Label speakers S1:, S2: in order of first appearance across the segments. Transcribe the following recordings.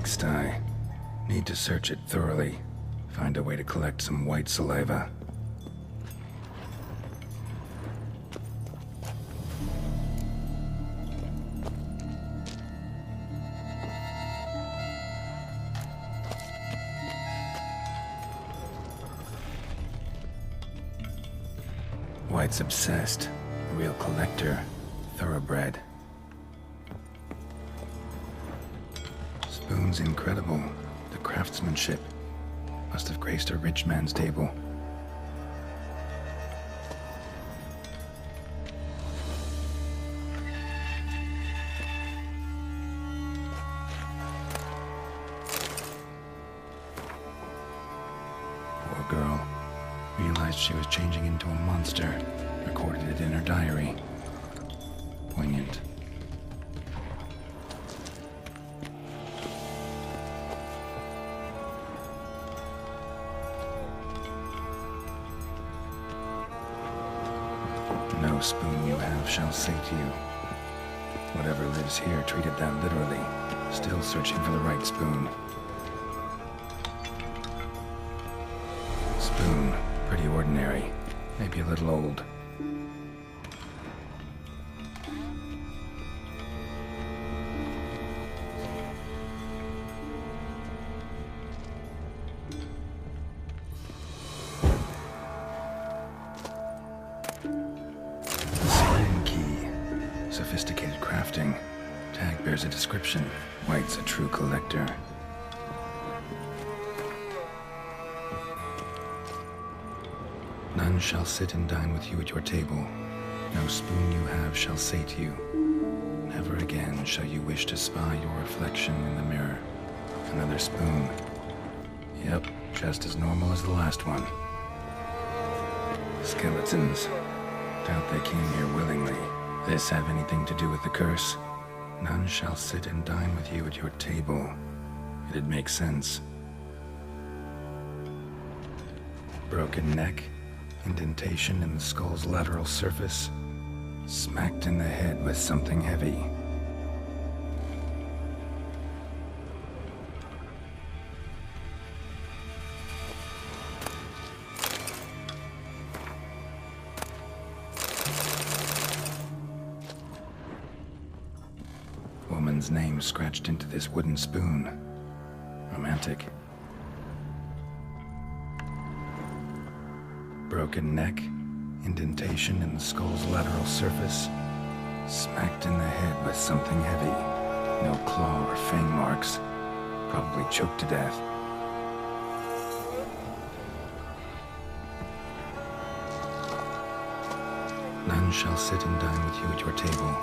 S1: pigsty. Need to search it thoroughly. Find a way to collect some white saliva. White's obsessed. A real collector. Thoroughbred. Spoon's incredible. The craftsmanship. Must have graced a rich man's table. Poor girl. Realized she was changing into a monster. Recorded it in her diary. Poignant. No spoon you have shall sate you. Whatever lives here treated that literally. Still searching for the right spoon. Spoon. Pretty ordinary. Maybe a little old. Sophisticated crafting. Tag bears a description. White's a true collector. None shall sit and dine with you at your table. No spoon you have shall sate you. Never again shall you wish to spy your reflection in the mirror. Another spoon. Yep, just as normal as the last one. Skeletons. Doubt they came here willingly. This have anything to do with the curse? None shall sit and dine with you at your table. It'd make sense. Broken neck, indentation in the skull's lateral surface, smacked in the head with something heavy. Woman's name scratched into this wooden spoon. Romantic. Broken neck, indentation in the skull's lateral surface, smacked in the head with something heavy. No claw or fang marks. Probably choked to death. None shall sit and dine with you at your table.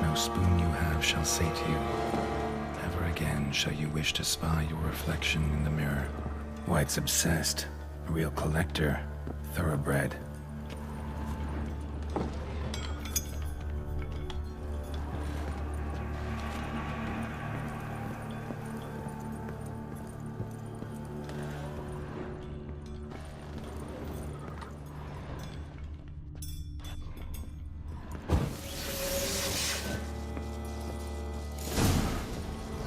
S1: No spoon you have shall sate you. Never again shall you wish to spy your reflection in the mirror. White's obsessed. A real collector. Thoroughbred.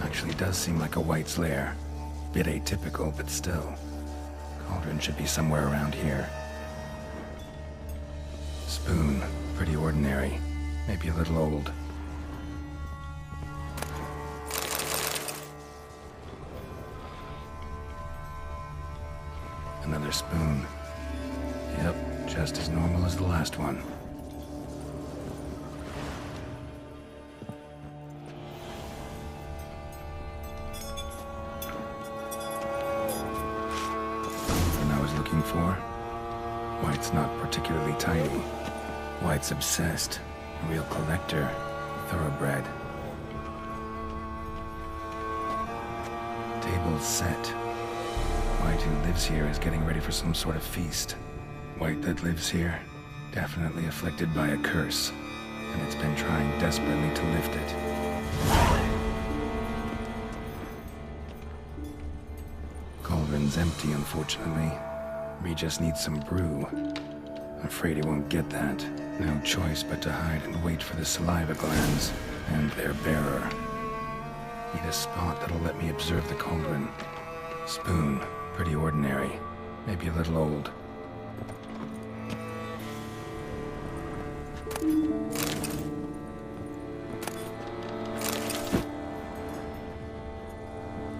S1: Actually does seem like a White's lair. Bit atypical, but still. Cauldron should be somewhere around here. Spoon. Pretty ordinary. Maybe a little old. Another spoon. Yep, just as normal as the last one. For. White's not particularly tidy. White's obsessed. A real collector. Thoroughbred. Table's set. White who lives here is getting ready for some sort of feast. White that lives here, definitely afflicted by a curse, and it's been trying desperately to lift it. Cauldron's empty, unfortunately. We just need some brew. I'm afraid he won't get that. No choice but to hide and wait for the saliva glands and their bearer. Need a spot that'll let me observe the cauldron. Spoon, pretty ordinary. Maybe a little old.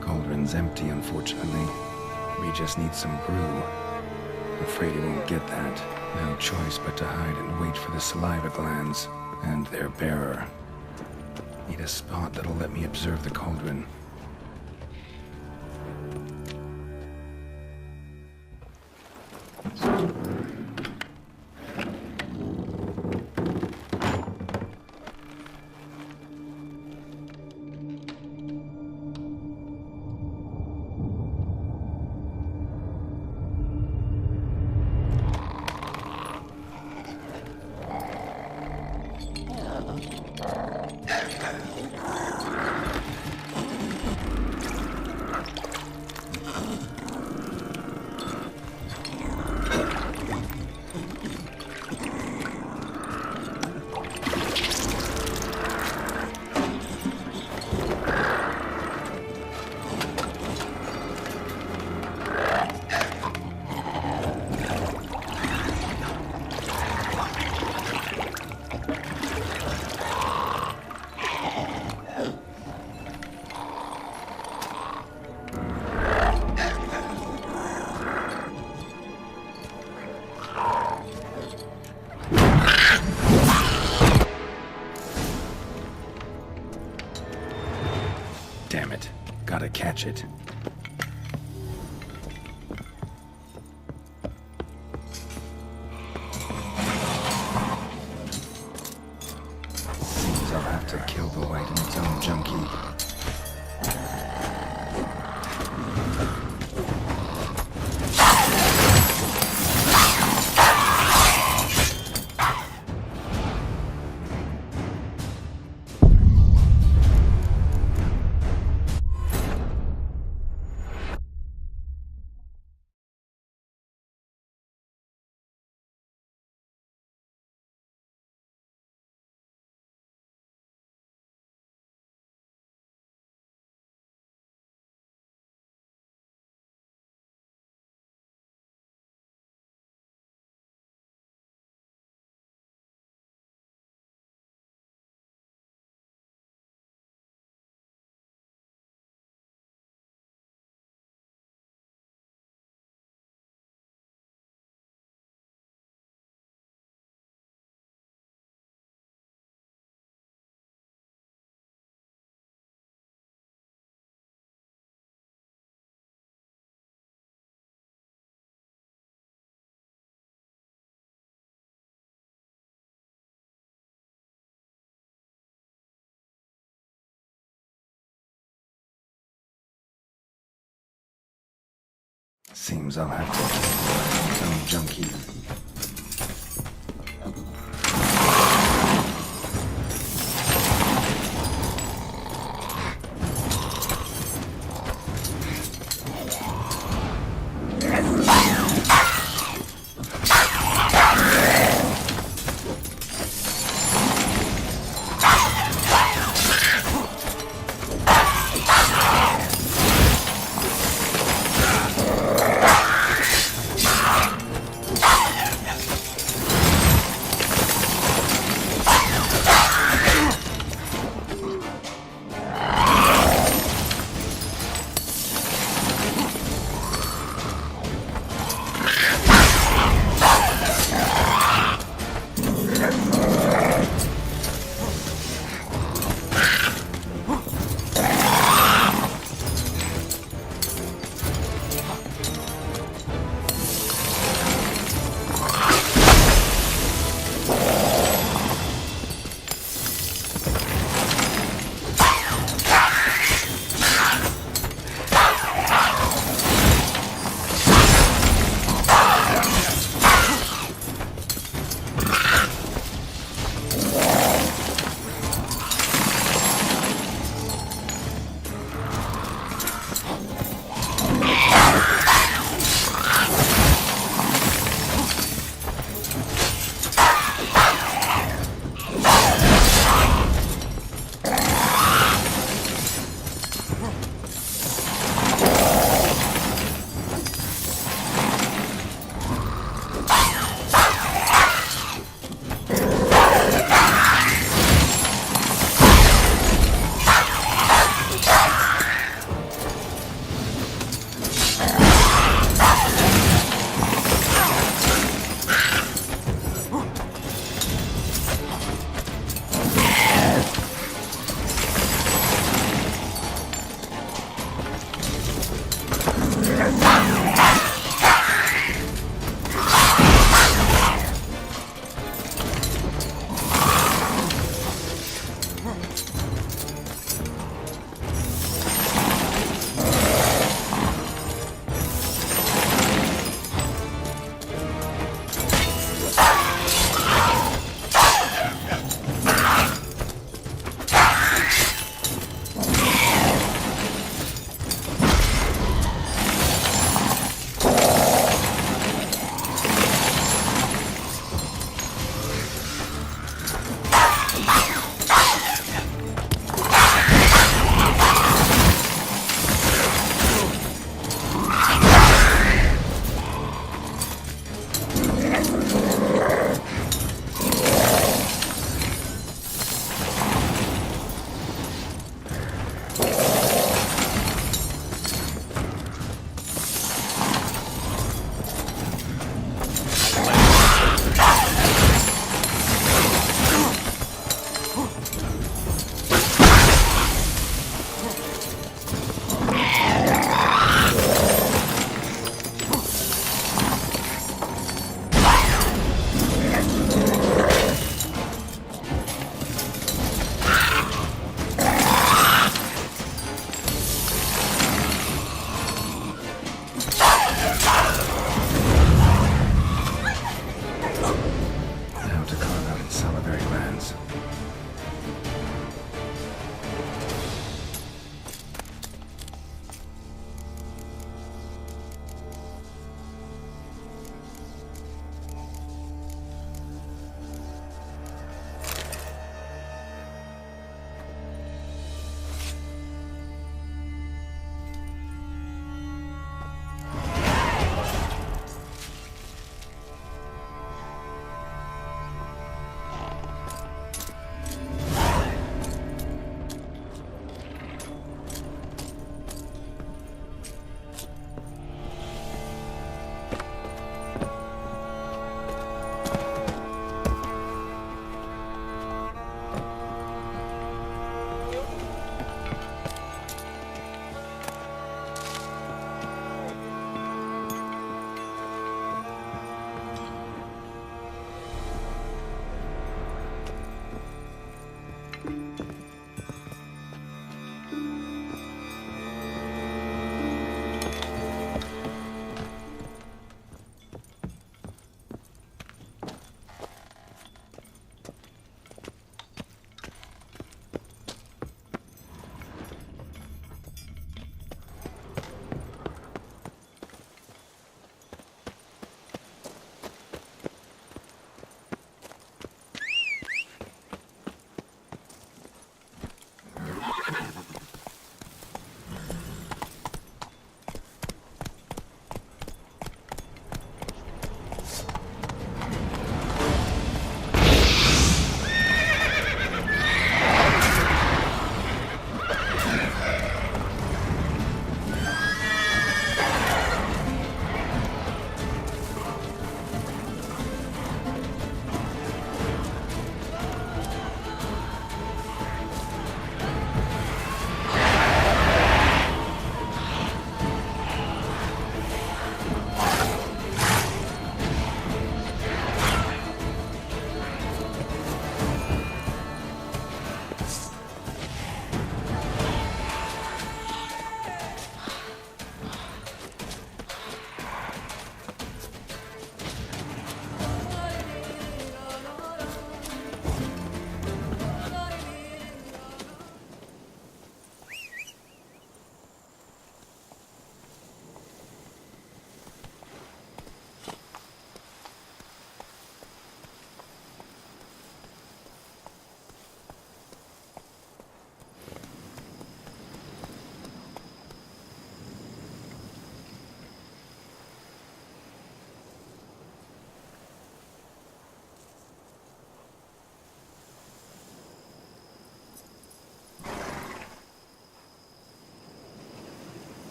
S1: Cauldron's empty, unfortunately. We just need some brew. Afraid he won't get that. No choice but to hide and wait for the saliva glands and their bearer. Need a spot that'll let me observe the cauldron. Damn it. Gotta catch it. Seems I'll have to kill the white in its own junkie. Seems I'll have to kill some junkie.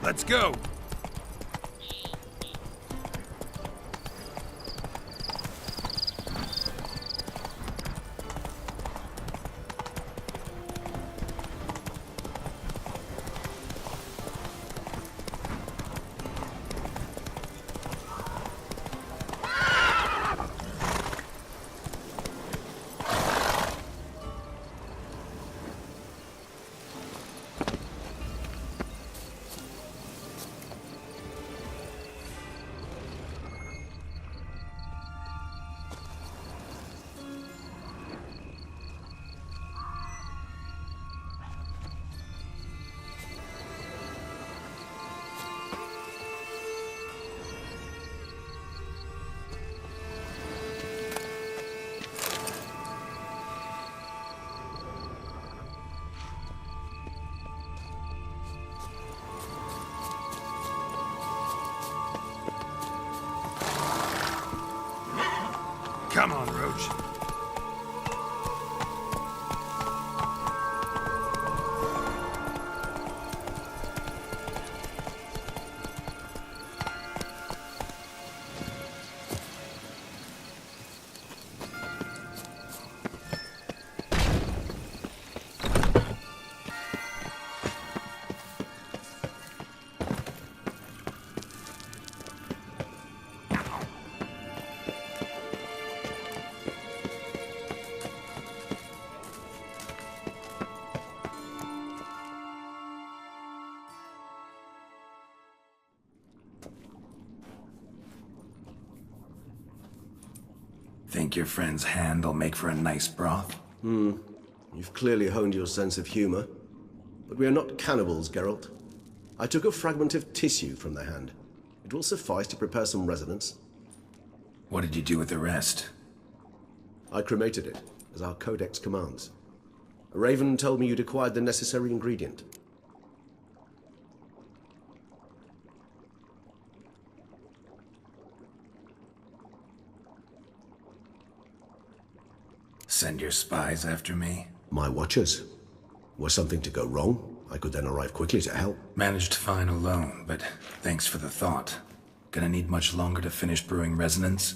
S2: Let's go! Come on, Roach.
S1: Think your friend's hand will make for a nice broth?
S3: You've clearly honed your sense of humor. But we are not cannibals, Geralt. I took a fragment of tissue from the hand. It will suffice to prepare some resonance.
S1: What did you do with the rest?
S3: I cremated it, as our codex commands. A raven told me you'd acquired the necessary ingredient.
S1: Send your spies after me?
S3: My watchers. Were something to go wrong, I could then arrive quickly to help.
S1: Managed fine alone, but thanks for the thought. Gonna need much longer to finish brewing resonance?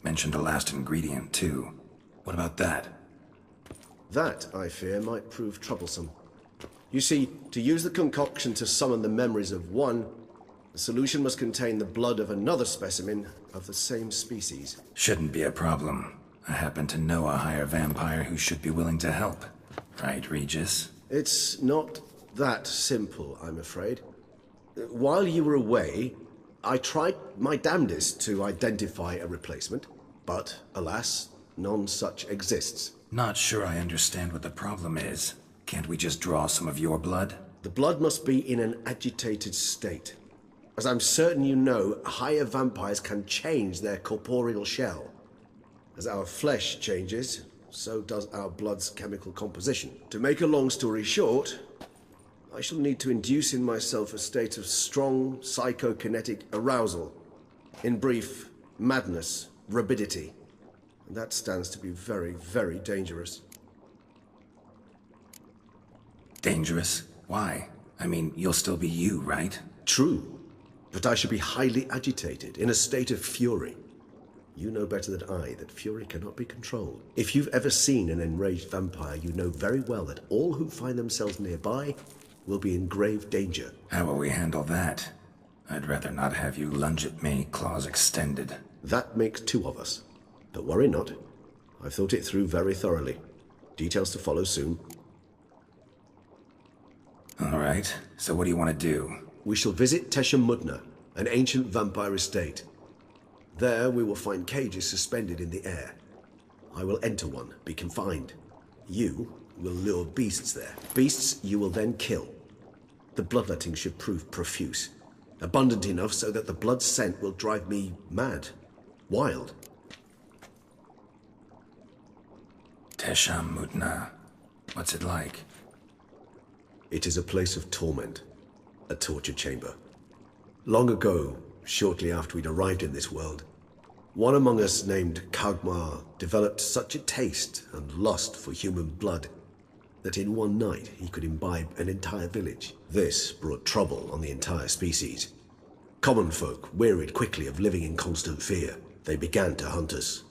S1: Mentioned a last ingredient, too. What about that?
S3: That, I fear, might prove troublesome. You see, to use the concoction to summon the memories of one, the solution must contain the blood of another specimen of the same species.
S1: Shouldn't be a problem. I happen to know a higher vampire who should be willing to help. Right, Regis?
S3: It's not that simple, I'm afraid. While you were away, I tried my damnedest to identify a replacement, but alas, none such exists.
S1: Not sure I understand what the problem is. Can't we just draw some of your blood?
S3: The blood must be in an agitated state. As I'm certain you know, higher vampires can change their corporeal shell. As our flesh changes, so does our blood's chemical composition. To make a long story short, I shall need to induce in myself a state of strong psychokinetic arousal. In brief, madness, rabidity. And that stands to be very, very dangerous.
S1: Dangerous? Why? I mean, you'll still be you, right?
S3: True, but I shall be highly agitated, in a state of fury. You know better than I that fury cannot be controlled. If you've ever seen an enraged vampire, you know very well that all who find themselves nearby will be in grave danger.
S1: How will we handle that? I'd rather not have you lunge at me, claws extended.
S3: That makes two of us. But worry not. I've thought it through very thoroughly. Details to follow soon.
S1: All right, so what do you want to do?
S3: We shall visit Tesha Mudna, an ancient vampire estate. There we will find cages suspended in the air. I will enter one, be confined. You will lure beasts there. Beasts you will then kill. The bloodletting should prove profuse. Abundant enough so that the blood scent will drive me mad. Wild.
S1: Tesha Mudna. What's it like?
S3: It is a place of torment. A torture chamber. Long ago, shortly after we'd arrived in this world, one among us named Kagmar developed such a taste and lust for human blood that in one night he could imbibe an entire village. This brought trouble on the entire species. Common folk wearied quickly of living in constant fear. They began to hunt us,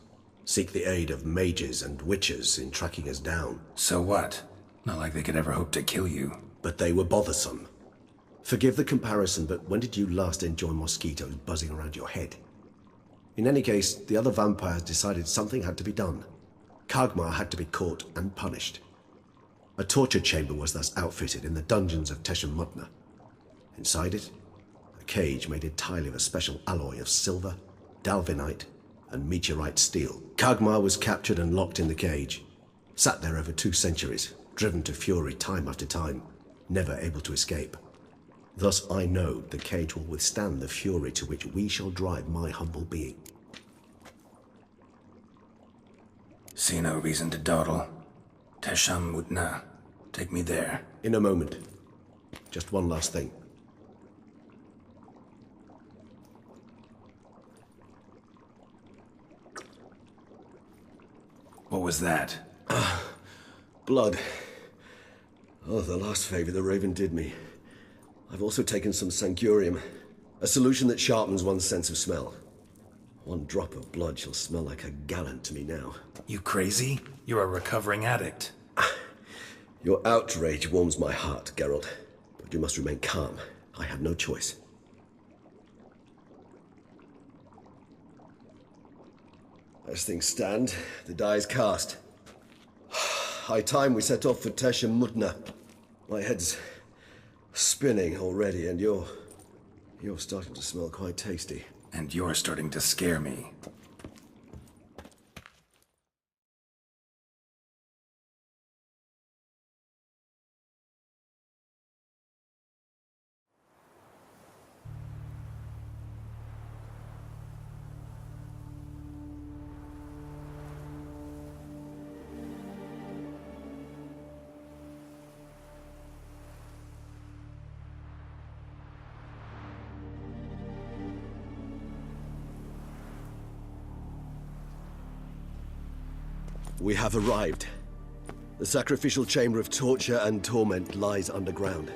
S3: seek the aid of mages and witches in tracking us down.
S1: So what? Not like they could ever hope to kill you.
S3: But they were bothersome. Forgive the comparison, but when did you last enjoy mosquitoes buzzing around your head? In any case, the other vampires decided something had to be done. Kagmar had to be caught and punished. A torture chamber was thus outfitted in the dungeons of Teshem Mutna. Inside it, a cage made entirely of a special alloy of silver, dalvinite, and meteorite steel. Kagmar was captured and locked in the cage. Sat there over 2 centuries, driven to fury time after time, never able to escape. Thus I know the cage will withstand the fury to which we shall drive my humble being.
S1: See no reason to dawdle. Teshem Mutna. Take me there.
S3: In a moment. Just one last thing.
S1: What was that?
S3: Blood. Oh, the last favor the Raven did me. I've also taken some Sancurium, a solution that sharpens one's sense of smell. 1 drop of blood shall smell like a gallon to me now.
S1: You crazy? You're a recovering addict.
S3: Your outrage warms my heart, Geralt. But you must remain calm. I have no choice. As things stand, the die is cast. High time we set off for Teshem Mutna. My head's spinning already, and you're starting to smell quite tasty.
S1: And you're starting to scare me.
S3: We have arrived. The sacrificial chamber of torture and torment lies underground.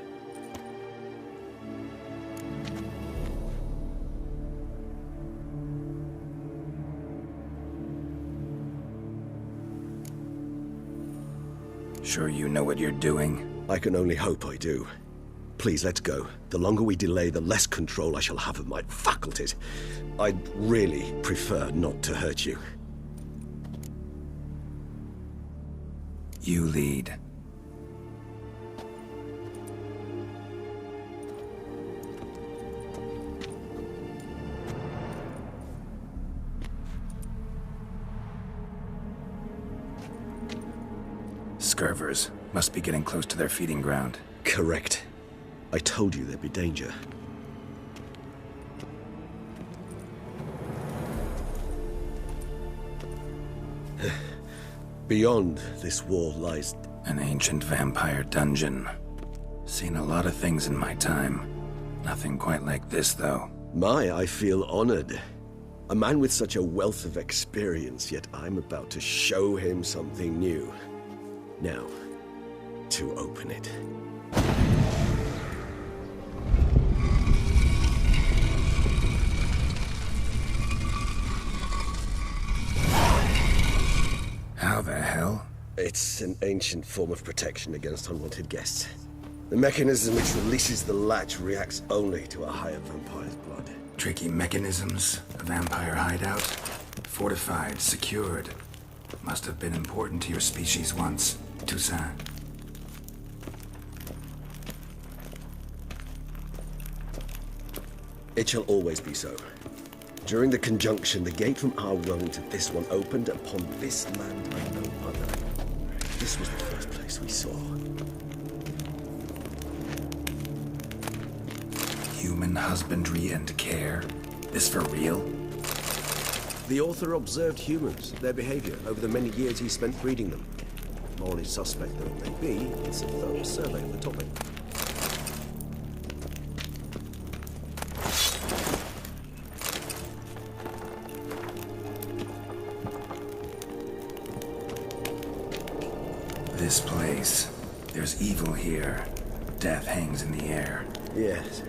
S1: Sure you know what you're doing?
S3: I can only hope I do. Please, let's go. The longer we delay, the less control I shall have of my faculties. I'd really prefer not to hurt you.
S1: You lead. Scurvers must be getting close to their feeding ground.
S3: Correct. I told you there'd be danger. Beyond this wall lies...
S1: An ancient vampire dungeon. Seen a lot of things in my time. Nothing quite like this, though.
S3: I feel honored. A man with such a wealth of experience, yet I'm about to show him something new. Now, to open it.
S1: How the hell?
S3: It's an ancient form of protection against unwanted guests. The mechanism which releases the latch reacts only to a higher vampire's blood.
S1: Tricky mechanisms, a vampire hideout. Fortified, secured. Must have been important to your species once, Toussaint.
S3: It shall always be so. During the conjunction, the gate from our realm to this one opened upon this land like no other. This was the first place we saw.
S1: Human husbandry and care? This for real?
S3: The author observed humans, their behavior, over the many years he spent breeding them. Morally suspect though it may be, it's a thorough survey of the topic.
S1: This place. There's evil here. Death hangs in the air.
S3: Yes.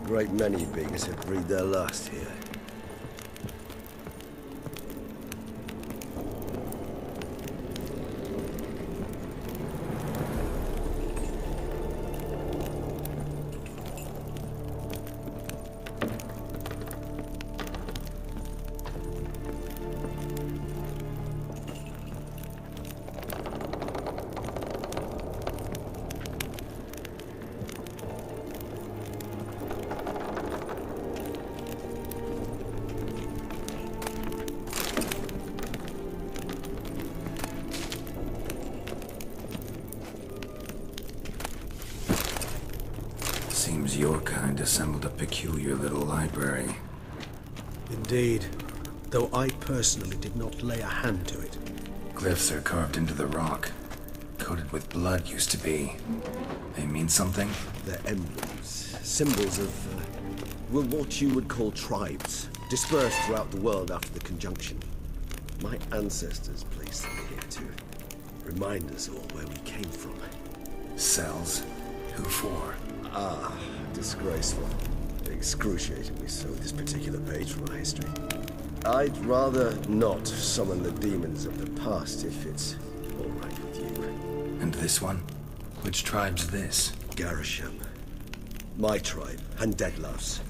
S3: Great many beings have breathed their last here.
S1: Seems your kind assembled a peculiar little library.
S3: Indeed, though I personally did not lay a hand to it.
S1: Glyphs are carved into the rock. Coated with blood used to be. They mean something?
S3: They're emblems, symbols of, well, what you would call tribes, dispersed throughout the world after the conjunction. My ancestors placed them here to remind us all where we came from.
S1: Cells? Who for?
S3: Ah, disgraceful. Excruciatingly so, this particular page from our history. I'd rather not summon the demons of the past if it's all right with you.
S1: And this one? Which tribe's this?
S3: Garisham. My tribe, and Deadloves.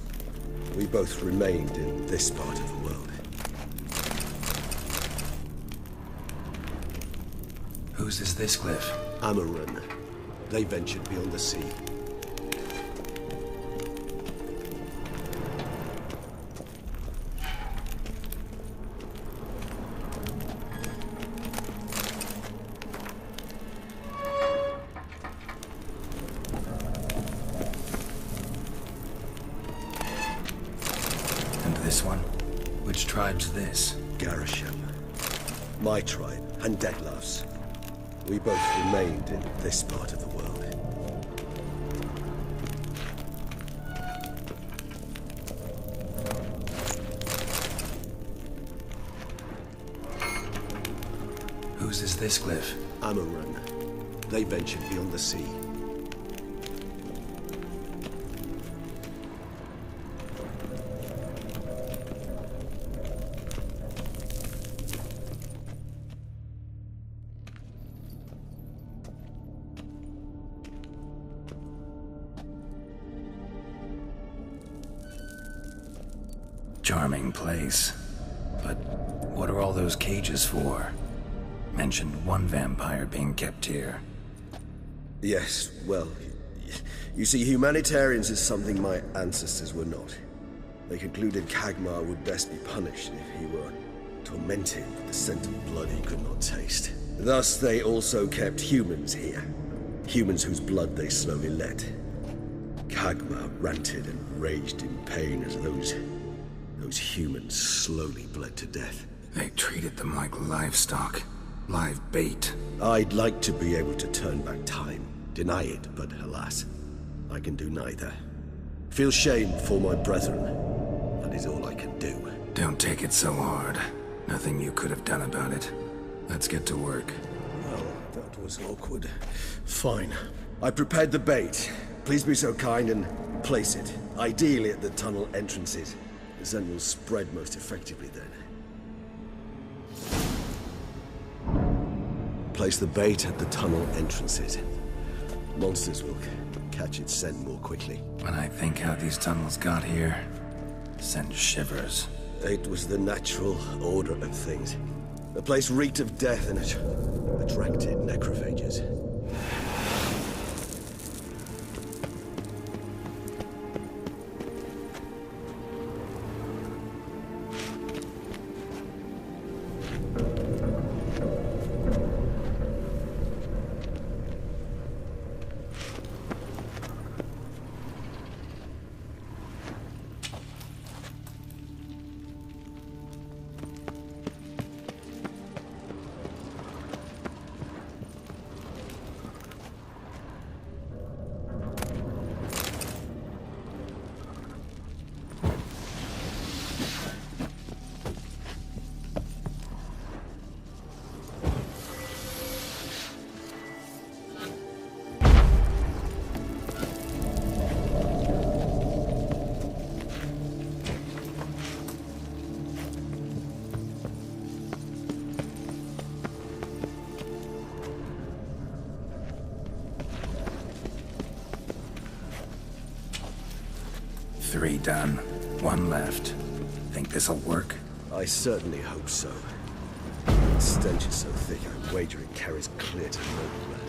S3: We both remained in this part of the world.
S1: Whose is this glyph?
S3: Amarun. They ventured beyond the sea.
S1: And this one? Which tribe's this?
S3: Garisham. My tribe, and Deadloves. We both remained in this part of the world.
S1: Whose is this glyph?
S3: Amarun. They ventured beyond the sea.
S1: Charming place. But what are all those cages for? Mentioned one vampire being kept here.
S3: Yes, well, you see, humanitarians is something my ancestors were not. They concluded Kagmar would best be punished if he were tormented with the scent of blood he could not taste. Thus, they also kept humans here. Humans whose blood they slowly let. Kagmar ranted and raged in pain as those humans slowly bled to death.
S1: They treated them like livestock. Live bait.
S3: I'd like to be able to turn back time, deny it, but alas, I can do neither. Feel shame for my brethren. That is all I can do.
S1: Don't take it so hard. Nothing you could have done about it. Let's get to work.
S3: Well, that was awkward. Fine. I prepared the bait. Please be so kind and place it, ideally at the tunnel entrances. The scent will spread most effectively then. Place the bait at the tunnel entrances. Monsters will catch its scent more quickly.
S1: When I think how these tunnels got here, send shivers.
S3: It was the natural order of things. The place reeked of death and it attracted necrophages.
S1: 3 done. 1 left. Think this'll work?
S3: I certainly hope so. The stench is so thick, I'm wagering carries clear to Nobler.